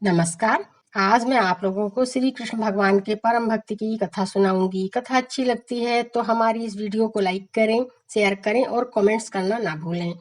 नमस्कार। आज मैं आप लोगों को श्री कृष्ण भगवान के परम भक्त की कथा सुनाऊंगी। कथा अच्छी लगती है तो हमारी इस वीडियो को लाइक करें, शेयर करें और कमेंट्स करना ना भूलें।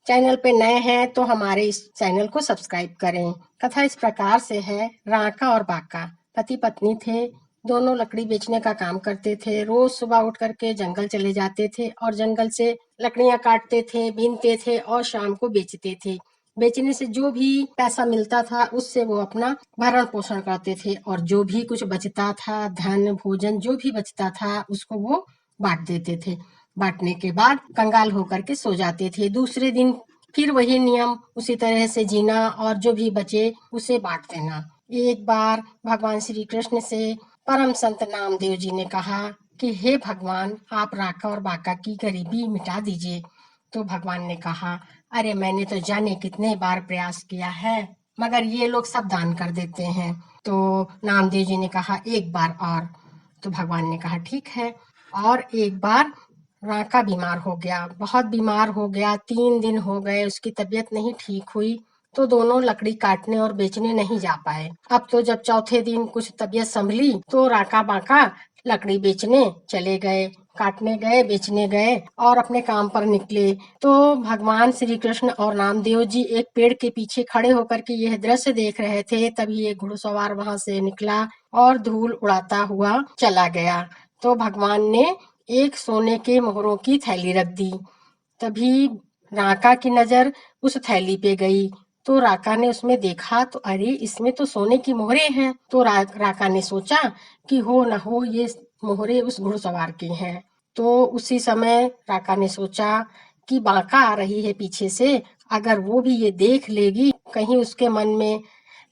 चैनल पे नए हैं तो हमारे इस चैनल को सब्सक्राइब करें। कथा इस प्रकार से है। राका और बाका पति पत्नी थे। दोनों लकड़ी बेचने का काम करते थे। रोज सुबह उठ करके जंगल चले जाते थे और जंगल से लकड़ियां काटते थे, बीनते थे और शाम को बेचते थे। बेचने से जो भी पैसा मिलता था उससे वो अपना भरण पोषण करते थे और जो भी कुछ बचता था, धन भोजन जो भी बचता था उसको वो बांट देते थे। बांटने के बाद कंगाल होकर के सो जाते थे। दूसरे दिन फिर वही नियम, उसी तरह से जीना और जो भी बचे उसे बांट देना। एक बार भगवान श्री कृष्ण से परम संत नामदेव जी ने कहा कि हे भगवान, आप राका और बाका की गरीबी मिटा दीजिए। तो भगवान ने कहा, अरे मैंने तो जाने कितने बार प्रयास किया है मगर ये लोग सब दान कर देते हैं। तो नामदेव जी ने कहा एक बार और। तो भगवान ने कहा ठीक है। और एक बार राका बीमार हो गया, बहुत बीमार हो गया। 3 दिन हो गए उसकी तबीयत नहीं ठीक हुई। तो दोनों लकड़ी काटने और बेचने नहीं जा पाए। अब तो जब चौथे दिन कुछ तबीयत संभली तो राका बाका लकड़ी बेचने चले गए, काटने गए, बेचने गए और अपने काम पर निकले। तो भगवान श्री कृष्ण और नामदेव जी एक पेड़ के पीछे खड़े होकर के यह दृश्य देख रहे थे। तभी एक घुड़सवार वहां से निकला और धूल उड़ाता हुआ चला गया। तो भगवान ने एक सोने के मोहरों की थैली रख दी। तभी राका की नजर उस थैली पे गई। तो राका ने उसमें देखा तो अरे इसमें तो सोने की मोहरे हैं। तो राका ने सोचा कि हो न हो ये मोहरे उस घुड़सवार की हैं। तो उसी समय राका ने सोचा कि बाका आ रही है पीछे से, अगर वो भी ये देख लेगी कहीं उसके मन में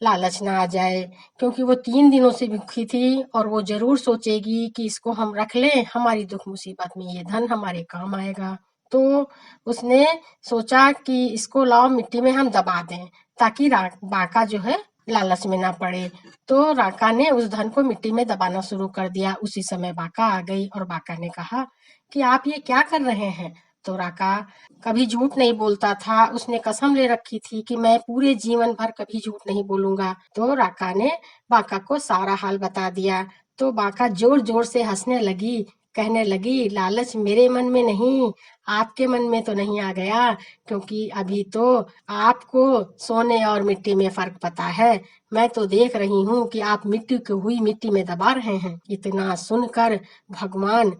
लालच ना आ जाए, क्योंकि वो 3 दिनों से भूखी थी और वो जरूर सोचेगी कि इसको हम रख लें, हमारी दुख मुसीबत में ये धन हमारे काम आएगा। तो उसने सोचा कि इसको लाओ मिट्टी में हम दबा दें ताकि बाका जो है लालच में ना पड़े। तो राका ने उस धन को मिट्टी में दबाना शुरू कर दिया। उसी समय बाका आ गई और बाका ने कहा कि आप ये क्या कर रहे हैं। तो राका कभी झूठ नहीं बोलता था। उसने कसम ले रखी थी कि मैं पूरे जीवन भर कभी झूठ नहीं बोलूंगा। तो राका ने बाका को सारा हाल बता दिया। तो बाका जोर जोर से हंसने लगी, कहने लगी लालच मेरे मन में नहीं, आपके मन में तो नहीं आ गया, क्योंकि अभी तो आपको सोने और मिट्टी में फर्क पता है। मैं तो देख रही हूँ कि आप मिट्टी को हुई मिट्टी में दबा रहे हैं। इतना सुनकर भगवान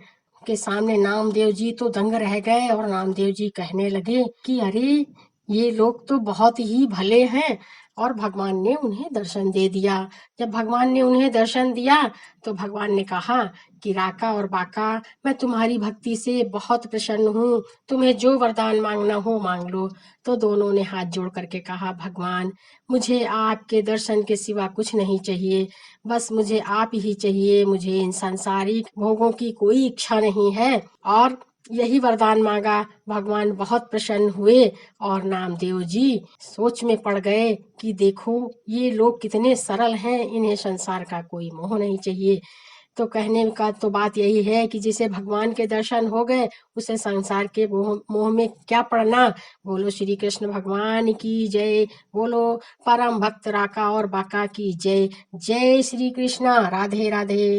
के सामने नामदेव जी तो दंग रह गए और नामदेव जी कहने लगे कि अरे ये लोग तो बहुत ही भले हैं। और भगवान ने उन्हें दर्शन दे दिया। जब भगवान ने उन्हें दर्शन दिया तो भगवान ने कहा कि राका और बाका, मैं तुम्हारी भक्ति से बहुत प्रसन्न हूँ, तुम्हें जो वरदान मांगना हो मांग लो। तो दोनों ने हाथ जोड़ करके कहा भगवान, मुझे आपके दर्शन के सिवा कुछ नहीं चाहिए, बस मुझे आप ही चाहिए। मुझे इन सांसारिक भोगों की कोई इच्छा नहीं है। और यही वरदान मांगा। भगवान बहुत प्रसन्न हुए और नामदेव जी सोच में पड़ गए कि देखो ये लोग कितने सरल हैं, इन्हें संसार का कोई मोह नहीं चाहिए। तो कहने का तो बात यही है कि जिसे भगवान के दर्शन हो गए उसे संसार के मोह मोह में क्या पड़ना। बोलो श्री कृष्ण भगवान की जय। बोलो परम भक्त राका और बाका की जय। जय श्री कृष्णा। राधे राधे।